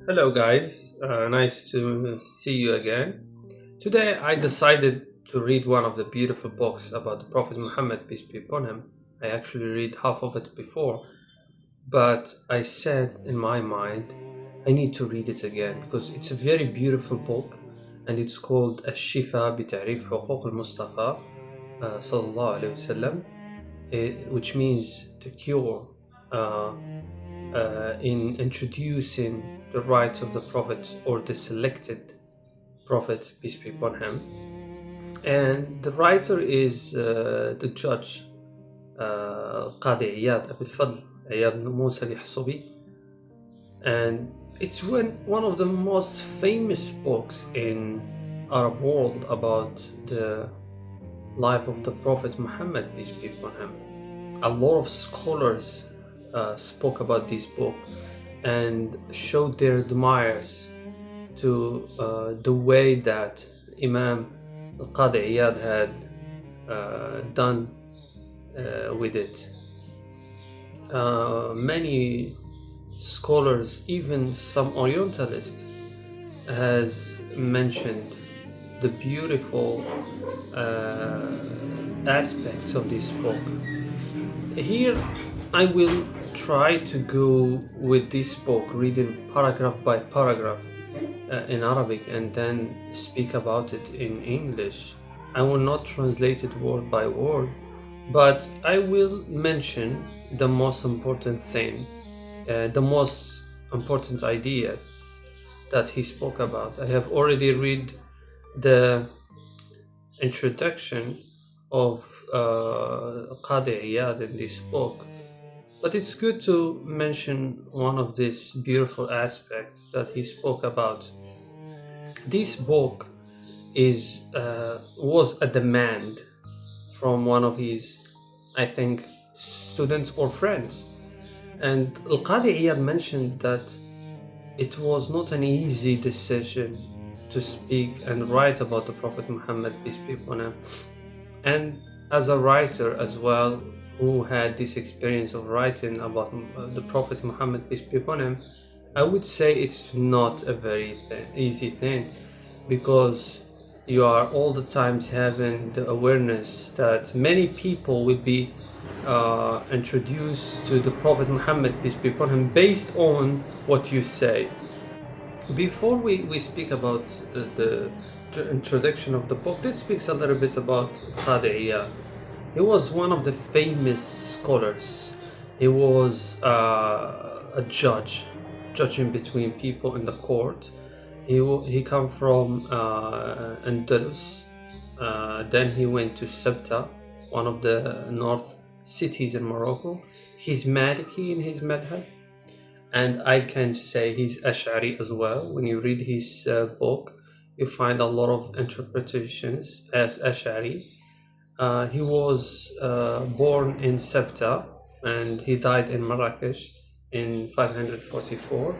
Hello, guys. Nice to see you again. Today, I decided to read one of the beautiful books about the Prophet Muhammad, peace be upon him. I actually read half of it before, but I said in my mind, I need to read it again because it's a very beautiful book and it's called shifa بتعريف حقوق المصطفى صلى الله عليه وسلم, which means to cure uh, in introducing the rights of the Prophet or the selected Prophet, peace be upon him. And the writer is the judge Qadi Iyad Abil Fadl, Iyad ibn Musa al-Yahsubi. And it's one of the most famous books in Arab world about the life of the Prophet Muhammad, peace be upon him. A lot of scholars spoke about this book and showed their admirers to the way that Imam Qadi Iyad had done with it. Many scholars, even some Orientalists, has mentioned the beautiful aspects of this book. Here, I will try to go with this book, reading paragraph by paragraph in Arabic and then speak about it in English. I will not translate it word by word, but I will mention the most important thing, the most important ideas that he spoke about. I have already read the introduction of Qadi Iyad in this book, but it's good to mention one of these beautiful aspects that he spoke about. This book is was a demand from one of his, I think, students or friends, and Al-Qadi Iyad mentioned that it was not an easy decision to speak and write about the Prophet Muhammad, peace be upon him. And as a writer as well, who had this experience of writing about the Prophet Muhammad, peace be upon him, I would say it's not a very easy thing, because you are all the times having the awareness that many people will be introduced to the Prophet Muhammad, peace be upon him, based on what you say. Before we speak about the introduction of the book, let's speak a little bit about Qadi Iyad. He was one of the famous scholars. He was a judge, judging between people in the court. He come from Andalus. Then he went to Ceuta, one of the north cities in Morocco. He's Maliki in his madhab, and I can say he's Ash'ari as well. When you read his book, you find a lot of interpretations as Ash'ari. He was born in Ceuta and he died in Marrakesh in 544.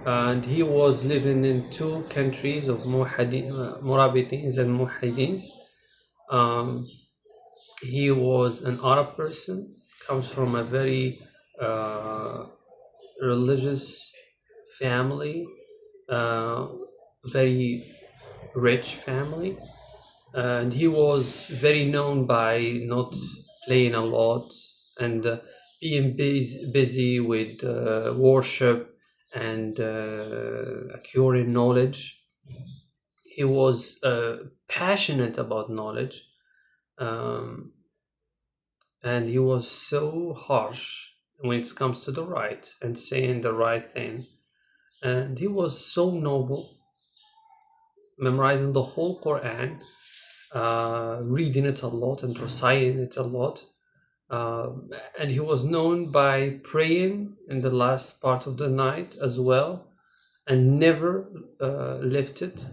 And he was living in two countries of Murabitins and Muhayidins. Um, he was an Arab person, comes from a very religious family, uh, very rich family, and he was very known by not playing a lot and being busy with worship and acquiring knowledge. He was passionate about knowledge, um, and he was so harsh when it comes to the right and saying the right thing. And he was so noble, memorizing the whole Quran, reading it a lot and reciting it a lot. And he was known by praying in the last part of the night as well, and never left it.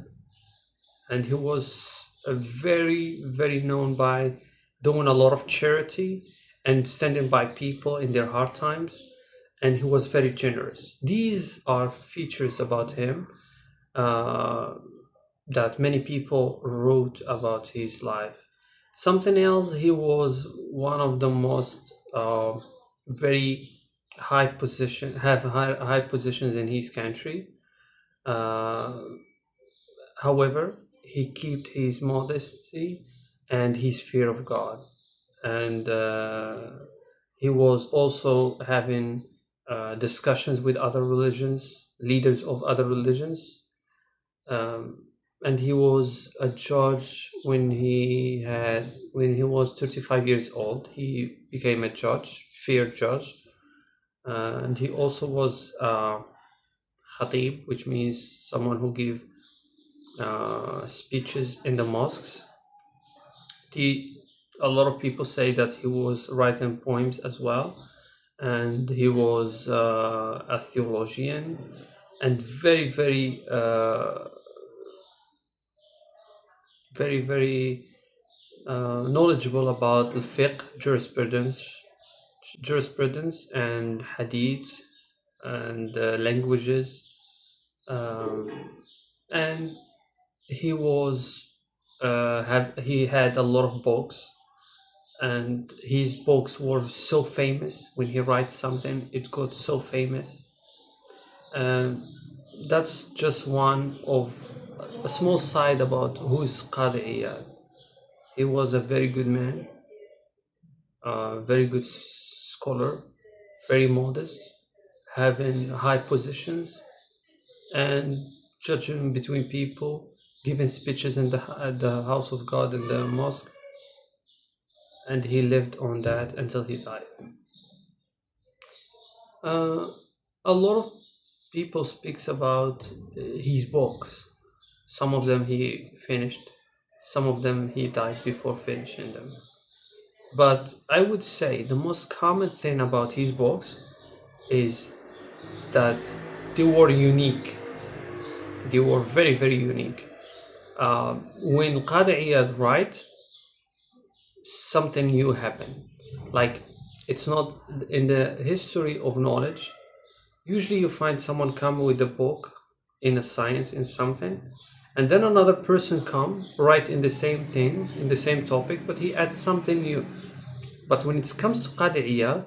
And he was very known by doing a lot of charity and standing by people in their hard times. And he was very generous. These are features about him uh, that many people wrote about his life. Something else, he was one of the most very high positions in his country. Uh, However, he kept his modesty and his fear of God, and he was also having discussions with other religions, leaders of other religions, um, and he was a judge when he was 35 years old. He became a judge, feared judge, and he also was khatib, which means someone who give speeches in the mosques. He, a lot of people say that he was writing poems as well, and he was a theologian and very knowledgeable about the fiqh, jurisprudence and hadith and languages, um, and he had a lot of books, and his books were so famous. When he writes something, it got so famous. And that's just one of a small side about who's Qadi Iyad. He was a very good man, a very good scholar, very modest, having high positions and judging between people, giving speeches in at the house of God in the mosque, and he lived on that until he died. Uh, a lot of people speaks about his books. Some of them he finished, some of them he died before finishing them. But I would say the most common thing about his books is that they were unique. They were very unique. When Qadi Iyad write, something new happened. Like, it's not in the history of knowledge. Usually you find someone come with a book in a science, in something, and then another person come write in the same things, in the same topic, but he adds something new. But when it comes to Qadi Iyad,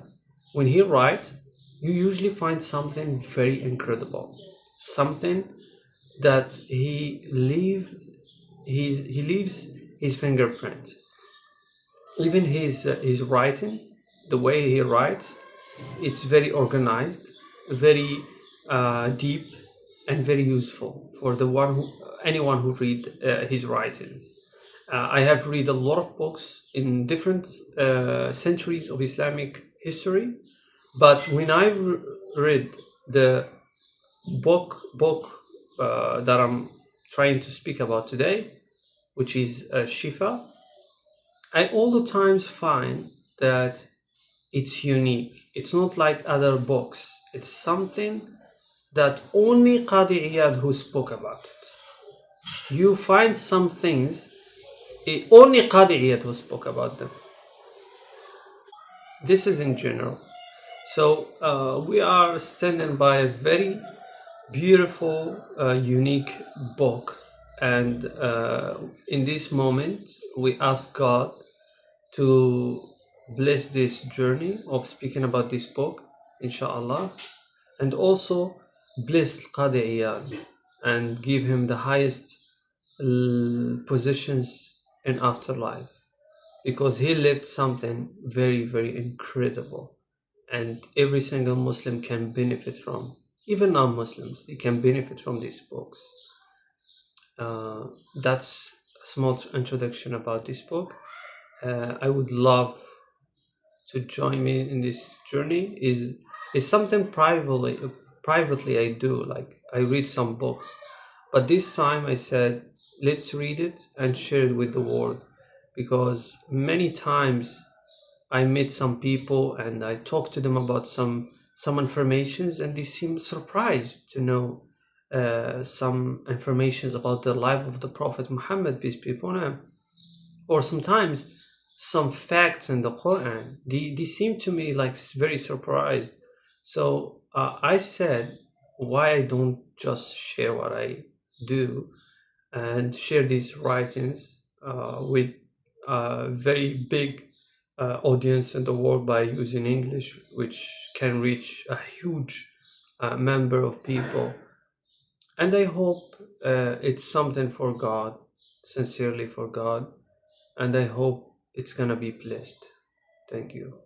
when he write, you usually find something very incredible, something that he leaves his fingerprint. Even his writing, the way he writes, it's very organized, very deep, and very useful for anyone who read his writings. I have read a lot of books in different centuries of Islamic history, but when I read the book that I'm trying to speak about today, which is Shifa, I all the times find that it's unique. It's not like other books. It's something that only Qadi Iyad who spoke about it. You find some things, only Qadi Iyad who spoke about them. This is in general. So we are standing by a very beautiful, unique book. And in this moment, we ask God to bless this journey of speaking about this book, inshallah, and also bless Qadi Iyad and give him the highest positions in afterlife, because he lived something very incredible, and every single Muslim can benefit from, even non-Muslims, they can benefit from these books. uh, that's a small introduction about this book. I would love to join me in this journey. Is something privately I do, like I read some books, but this time I said let's read it and share it with the world, because many times I meet some people and I talk to them about some informations, and they seem surprised to know some informations about the life of the Prophet Muhammad, peace be upon him, or sometimes some facts in the Quran. They seem to me like very surprised. So I said, why I don't just share what I do and share these writings with a very big audience in the world by using English, which can reach a huge number of people. And I hope it's something for God, sincerely for God, and I hope it's gonna be blessed. Thank you.